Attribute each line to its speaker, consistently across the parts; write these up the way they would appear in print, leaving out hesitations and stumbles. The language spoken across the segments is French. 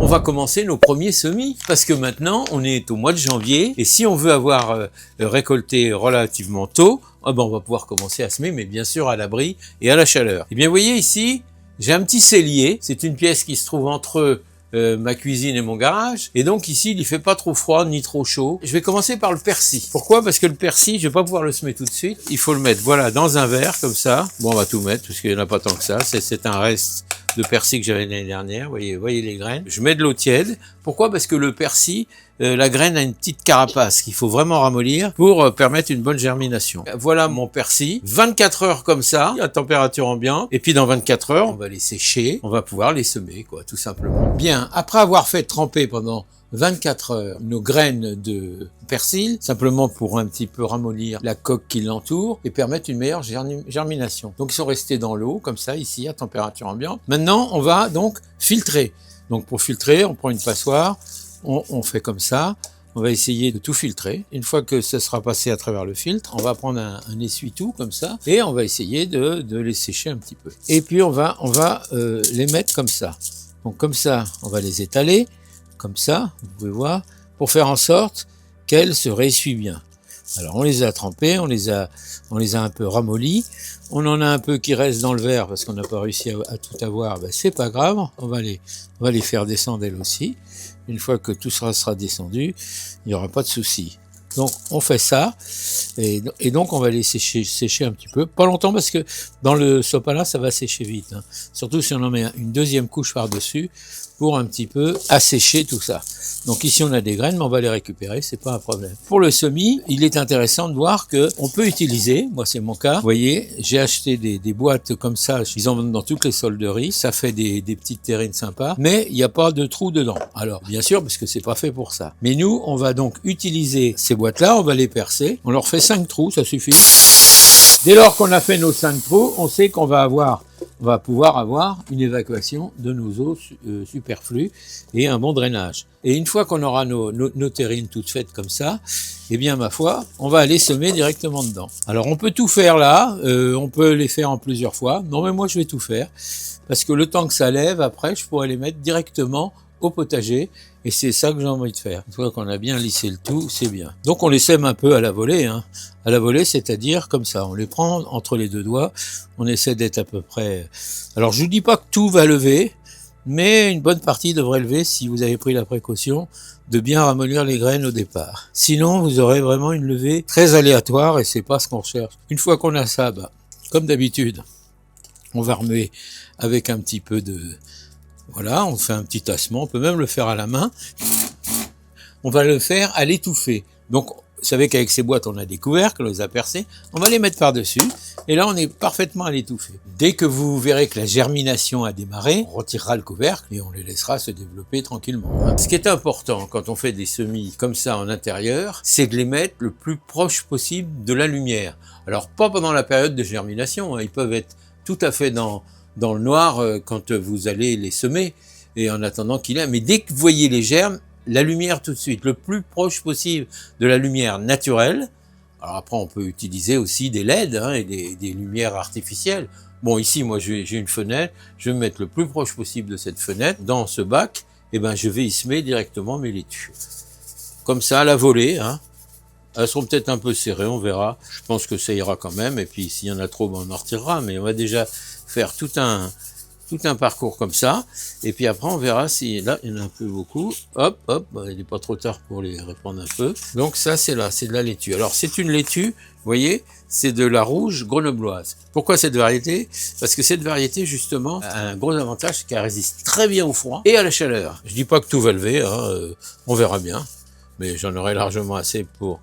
Speaker 1: on va commencer nos premiers semis. Parce que maintenant, on est au mois de janvier. Et si on veut avoir récolté relativement tôt, on va pouvoir commencer à semer, mais bien sûr à l'abri et à la chaleur. Et bien, vous voyez ici, j'ai un petit cellier. C'est une pièce qui se trouve entre ma cuisine et mon garage. Et donc ici, il ne fait pas trop froid ni trop chaud. Je vais commencer par le persil. Pourquoi? Parce que le persil, je vais pas pouvoir le semer tout de suite. Il faut le mettre, voilà, dans un verre, comme ça. Bon, on va tout mettre, parce qu'il n'y en a pas tant que ça. C'est un reste de persil que j'avais l'année dernière. Voyez les graines. Je mets de l'eau tiède. Pourquoi? Parce que le persil, la graine a une petite carapace qu'il faut vraiment ramollir pour permettre une bonne germination. Voilà mon persil. 24 heures comme ça, à température ambiante. Et puis dans 24 heures, on va les sécher. On va pouvoir les semer, quoi, tout simplement. Bien, après avoir fait tremper pendant 24 heures nos graines de persil, simplement pour un petit peu ramollir la coque qui l'entoure et permettre une meilleure germination. Donc ils sont restés dans l'eau, comme ça, ici, à température ambiante. Maintenant, on va donc filtrer. Donc pour filtrer, on prend une passoire, on fait comme ça, on va essayer de tout filtrer. Une fois que ça sera passé à travers le filtre, on va prendre un essuie-tout comme ça et on va essayer de les sécher un petit peu. Et puis on va les mettre comme ça. Donc comme ça, on va les étaler, comme ça, vous pouvez voir, pour faire en sorte qu'elles se réessuient bien. Alors on les a trempées, on les a un peu ramollies. On en a un peu qui reste dans le verre parce qu'on n'a pas réussi à tout avoir, c'est pas grave, on va les faire descendre elles aussi. Une fois que tout sera descendu, il n'y aura pas de souci. Donc on fait ça, et donc on va les sécher un petit peu, pas longtemps parce que dans le sopalin ça va sécher vite, hein. Surtout si on en met une deuxième couche par-dessus pour un petit peu assécher tout ça. Donc ici on a des graines, mais on va les récupérer, c'est pas un problème. Pour le semis, il est intéressant de voir que on peut utiliser, moi c'est mon cas, vous voyez, j'ai acheté des boîtes comme ça, ils en vendent dans toutes les solderies, ça fait des petites terrines sympas, mais il n'y a pas de trou dedans. Alors bien sûr, parce que c'est pas fait pour ça. Mais nous, on va donc utiliser ces boîtes-là, on va les percer, on leur fait 5 trous, ça suffit. Dès lors qu'on a fait nos 5 trous, on sait qu'on va pouvoir avoir une évacuation de nos eaux superflues et un bon drainage. Et une fois qu'on aura nos terrines toutes faites comme ça, eh bien ma foi, on va aller semer directement dedans. Alors on peut tout faire là, on peut les faire en plusieurs fois. Non mais moi je vais tout faire, parce que le temps que ça lève, après je pourrai les mettre directement au potager, et c'est ça que j'ai envie de faire. Une fois qu'on a bien lissé le tout, c'est bien. Donc on les sème un peu à la volée, hein. À la volée, c'est-à-dire comme ça, on les prend entre les deux doigts, on essaie d'être à peu près... Alors je vous dis pas que tout va lever, mais une bonne partie devrait lever si vous avez pris la précaution de bien ramollir les graines au départ. Sinon, vous aurez vraiment une levée très aléatoire et c'est pas ce qu'on recherche. Une fois qu'on a ça, comme d'habitude, on va remuer avec un petit peu de... Voilà, on fait un petit tassement, on peut même le faire à la main. On va le faire à l'étouffer. Donc, vous savez qu'avec ces boîtes, on a des couvercles, on les a percés. On va les mettre par-dessus. Et là, on est parfaitement à l'étouffer. Dès que vous verrez que la germination a démarré, on retirera le couvercle et on les laissera se développer tranquillement. Ce qui est important quand on fait des semis comme ça en intérieur, c'est de les mettre le plus proche possible de la lumière. Alors, pas pendant la période de germination, hein. Ils peuvent être tout à fait dans le noir quand vous allez les semer et en attendant qu'il ait. Mais dès que vous voyez les germes, la lumière tout de suite, le plus proche possible de la lumière naturelle. Alors après, on peut utiliser aussi des LED et des lumières artificielles. Bon, ici, moi, j'ai une fenêtre. Je vais me mettre le plus proche possible de cette fenêtre. Dans ce bac, je vais y semer directement mes laitues. Comme ça, à la volée. Elles seront peut-être un peu serrées, on verra. Je pense que ça ira quand même. Et puis, s'il y en a trop, on en retirera. Mais on va déjà faire tout un parcours comme ça, et puis après on verra si là il y en a un peu beaucoup, hop, il n'est pas trop tard pour les répandre un peu. Donc ça c'est de la laitue. Alors c'est une laitue, vous voyez, c'est de la rouge grenobloise. Pourquoi cette variété? Parce que cette variété justement a un gros avantage, c'est qu'elle résiste très bien au froid et à la chaleur. Je dis pas que tout va lever, on verra bien, mais j'en aurai largement assez pour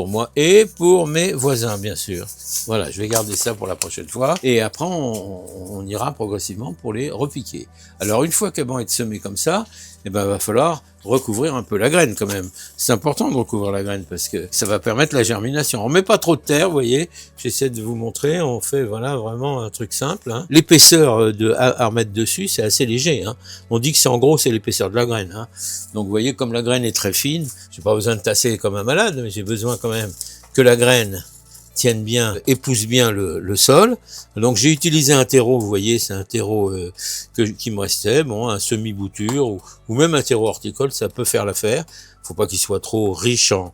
Speaker 1: moi et pour mes voisins, bien sûr. Voilà, je vais garder ça pour la prochaine fois. Et après, on ira progressivement pour les repiquer. Alors, une fois qu'elles vont être semées comme ça, va falloir recouvrir un peu la graine quand même. C'est important de recouvrir la graine parce que ça va permettre la germination. On met pas trop de terre, vous voyez. J'essaie de vous montrer. On fait, voilà, vraiment un truc simple. L'épaisseur à remettre dessus, c'est assez léger. On dit que c'est en gros, c'est l'épaisseur de la graine. Donc, vous voyez, comme la graine est très fine, j'ai pas besoin de tasser comme un malade, mais j'ai besoin quand même que la graine tiennent bien, épousent bien le sol. Donc j'ai utilisé un terreau, vous voyez, c'est un terreau qui me restait, bon, un semi-bouture ou même un terreau horticole, ça peut faire l'affaire. Faut pas qu'il soit trop riche en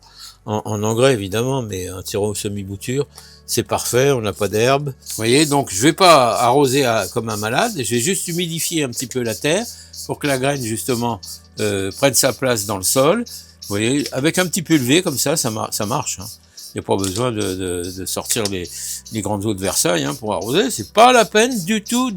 Speaker 1: engrais évidemment, mais un terreau semi-bouture, c'est parfait, on n'a pas d'herbe. Vous voyez, donc je vais pas arroser comme un malade, je vais juste humidifier un petit peu la terre pour que la graine justement prenne sa place dans le sol. Vous voyez, avec un petit pulvé comme ça marche. Hein. Il n'y a pas besoin de sortir les grandes eaux de Versailles pour arroser. C'est pas la peine du tout.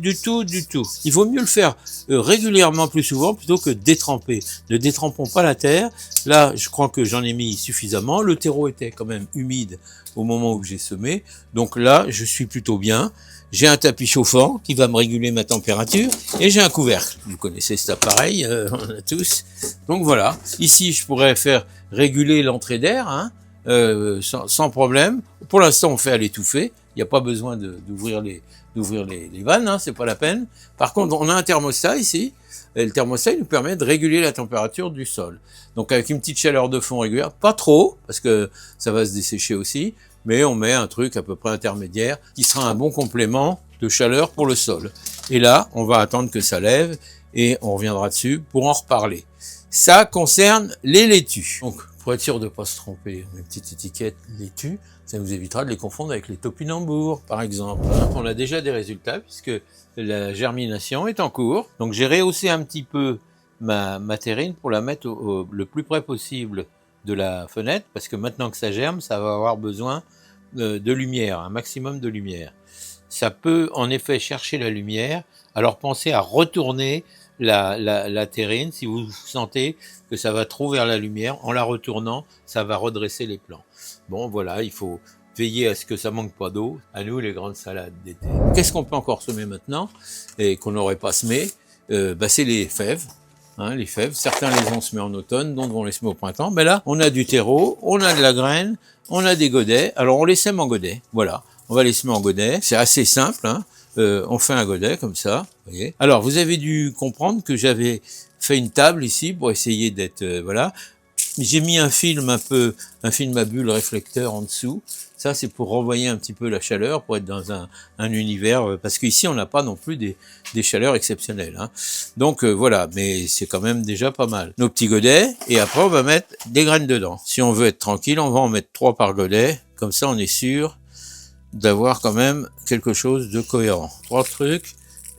Speaker 1: Il vaut mieux le faire régulièrement plus souvent plutôt que détremper. Ne détrempons pas la terre. Là, je crois que j'en ai mis suffisamment. Le terreau était quand même humide au moment où j'ai semé. Donc là, je suis plutôt bien. J'ai un tapis chauffant qui va me réguler ma température et j'ai un couvercle. Vous connaissez cet appareil, on a tous. Donc voilà. Ici, je pourrais faire réguler l'entrée d'air, sans problème. Pour l'instant, on fait à l'étouffée. Il n'y a pas besoin d'ouvrir les vannes, c'est pas la peine. Par contre, on a un thermostat ici. Et le thermostat, il nous permet de réguler la température du sol. Donc avec une petite chaleur de fond régulière, pas trop, parce que ça va se dessécher aussi, mais on met un truc à peu près intermédiaire qui sera un bon complément de chaleur pour le sol. Et là, on va attendre que ça lève et on reviendra dessus pour en reparler. Ça concerne les laitues. Donc, pour être sûr de ne pas se tromper, mes petites étiquettes laitues, ça nous évitera de les confondre avec les topinambours, par exemple. On a déjà des résultats puisque la germination est en cours. Donc, j'ai rehaussé un petit peu ma terrine pour la mettre le plus près possible de la fenêtre, parce que maintenant que ça germe, ça va avoir besoin de lumière, un maximum de lumière. Ça peut en effet chercher la lumière, alors pensez à retourner la terrine si vous sentez que ça va trop vers la lumière. En la retournant, ça va redresser les plants. Bon voilà, il faut veiller à ce que ça manque pas d'eau. À nous, les grandes salades d'été. Qu'est-ce qu'on peut encore semer maintenant et qu'on n'aurait pas semé? C'est les fèves. Les fèves, certains les ont semés en automne, d'autres vont les semer au printemps. Mais là, on a du terreau, on a de la graine, on a des godets. Alors on les sème en godet. Voilà, on va les semer en godet. C'est assez simple. On fait un godet comme ça. Voyez. Alors vous avez dû comprendre que j'avais fait une table ici pour essayer d'être voilà. J'ai mis un film à bulle réflecteur en dessous. Ça, c'est pour renvoyer un petit peu la chaleur, pour être dans un univers, parce qu'ici, on n'a pas non plus des chaleurs exceptionnelles. Donc voilà, mais c'est quand même déjà pas mal. Nos petits godets, et après, on va mettre des graines dedans. Si on veut être tranquille, on va en mettre 3 par godet. Comme ça, on est sûr d'avoir quand même quelque chose de cohérent. 3 trucs.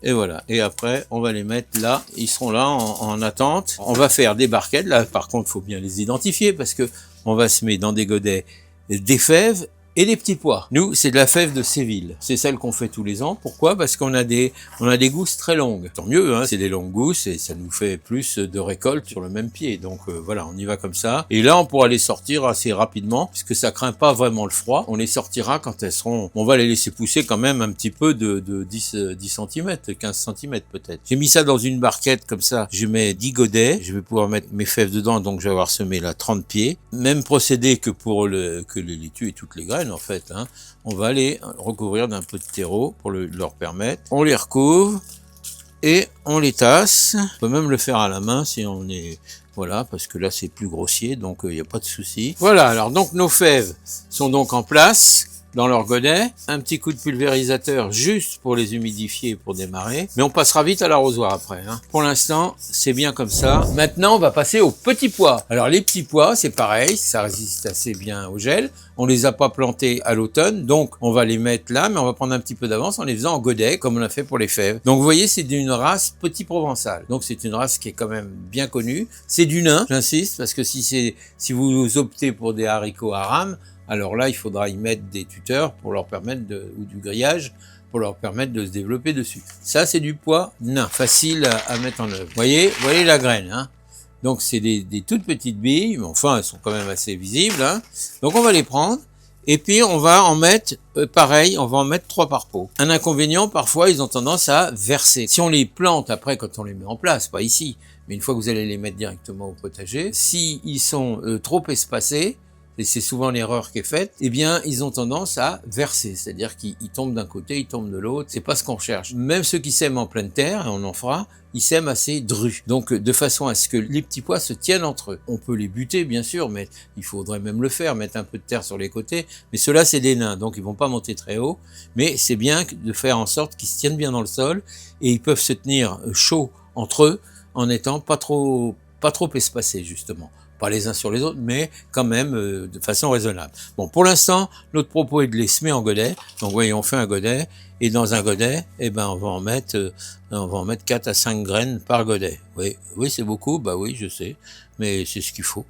Speaker 1: Et voilà. Et après, on va les mettre là. Ils seront là en attente. On va faire des barquettes. Là, par contre, faut bien les identifier parce que on va se mettre dans des godets des fèves et des petits pois. Nous, c'est de la fève de Séville. C'est celle qu'on fait tous les ans. Pourquoi? Parce qu'on a des gousses très longues. Tant mieux, c'est des longues gousses et ça nous fait plus de récolte sur le même pied. Donc voilà, on y va comme ça. Et là, on pourra les sortir assez rapidement puisque ça craint pas vraiment le froid. On les sortira quand elles seront... On va les laisser pousser quand même un petit peu de 10 cm, 15 cm peut-être. J'ai mis ça dans une barquette comme ça. Je mets 10 godets. Je vais pouvoir mettre mes fèves dedans. Donc je vais avoir semé là 30 pieds. Même procédé que pour les laitues et toutes les graines. En fait, on va les recouvrir d'un peu de terreau pour leur permettre. On les recouvre et on les tasse. On peut même le faire à la main si on est... Voilà, parce que là c'est plus grossier, donc il n'y a pas de souci. Voilà, alors donc nos fèves sont donc en place dans leur godet. Un petit coup de pulvérisateur juste pour les humidifier pour démarrer. Mais on passera vite à l'arrosoir après. Pour l'instant, c'est bien comme ça. Maintenant, on va passer aux petits pois. Alors les petits pois, c'est pareil, ça résiste assez bien au gel. On les a pas plantés à l'automne, donc on va les mettre là, mais on va prendre un petit peu d'avance en les faisant en godet, comme on a fait pour les fèves. Donc vous voyez, c'est d'une race petit provençal. Donc c'est une race qui est quand même bien connue. C'est du nain, j'insiste, parce que si vous optez pour des haricots à rame, alors là, il faudra y mettre des tuteurs pour leur permettre ou du grillage pour leur permettre de se développer dessus. Ça, c'est du pois nain, facile à mettre en œuvre. Voyez la graine, Donc, c'est des toutes petites billes, mais enfin, elles sont quand même assez visibles, Donc, on va les prendre. Et puis, on va en mettre, pareil, on va en mettre 3 par pot. Un inconvénient, parfois, ils ont tendance à verser. Si on les plante après, quand on les met en place, pas ici, mais une fois que vous allez les mettre directement au potager, si ils sont trop espacés, et c'est souvent l'erreur qui est faite, eh bien, ils ont tendance à verser, c'est-à-dire qu'ils tombent d'un côté, ils tombent de l'autre, c'est pas ce qu'on recherche. Même ceux qui sèment en pleine terre, et on en fera, ils sèment assez drus. Donc, de façon à ce que les petits pois se tiennent entre eux. On peut les buter, bien sûr, mais il faudrait même le faire, mettre un peu de terre sur les côtés. Mais ceux-là, c'est des nains, donc ils vont pas monter très haut. Mais c'est bien de faire en sorte qu'ils se tiennent bien dans le sol, et ils peuvent se tenir chauds entre eux, en étant pas trop espacés, justement. Pas les uns sur les autres, mais quand même de façon raisonnable. Bon, pour l'instant, notre propos est de les semer en godet. Donc, voyez, on fait un godet, et dans un godet, eh ben, on va en mettre 4 à 5 graines par godet. Oui, oui, c'est beaucoup, bah oui, je sais, mais c'est ce qu'il faut.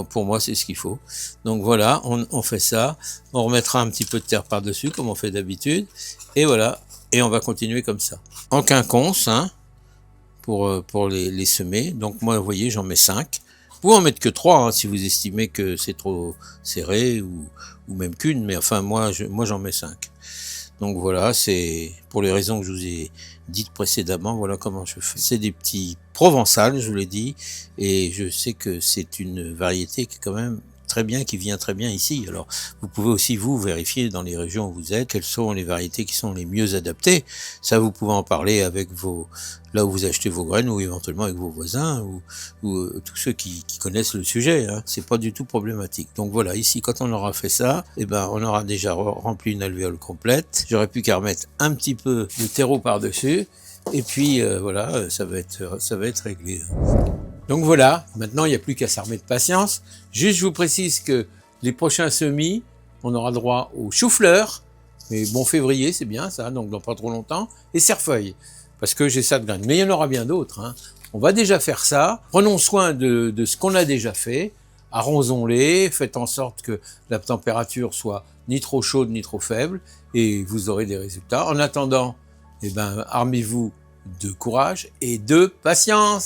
Speaker 1: Pour moi, c'est ce qu'il faut. Donc voilà, on fait ça. On remettra un petit peu de terre par-dessus, comme on fait d'habitude, et voilà. Et on va continuer comme ça. En quinconce, hein, pour les semer. Donc moi, vous voyez, j'en mets 5. Vous pouvez en mettre que 3 hein, si vous estimez que c'est trop serré ou même qu'une, mais enfin moi j'en mets 5. Donc voilà, c'est pour les raisons que je vous ai dites précédemment, voilà comment je fais. C'est des petits provençales, je vous l'ai dit, et je sais que c'est une variété qui est quand même très bien, qui vient très bien ici. Alors, vous pouvez aussi, vous, vérifier dans les régions où vous êtes, quelles sont les variétés qui sont les mieux adaptées. Ça, vous pouvez en parler avec là où vous achetez vos graines, ou éventuellement avec vos voisins, ou tous ceux qui connaissent le sujet, hein. C'est pas du tout problématique. Donc voilà, ici, quand on aura fait ça, eh ben, on aura déjà rempli une alvéole complète. J'aurais plus qu'à remettre un petit peu de terreau par-dessus, et puis, voilà, ça va être réglé. Donc voilà, maintenant il n'y a plus qu'à s'armer de patience. Juste je vous précise que les prochains semis, on aura droit aux choux-fleurs, mais bon février c'est bien ça, donc dans pas trop longtemps, et cerfeuil, parce que j'ai ça de graines. Mais il y en aura bien d'autres, hein. On va déjà faire ça, prenons soin de ce qu'on a déjà fait, arrosons-les, faites en sorte que la température soit ni trop chaude ni trop faible, et vous aurez des résultats. En attendant, eh ben, armez-vous de courage et de patience.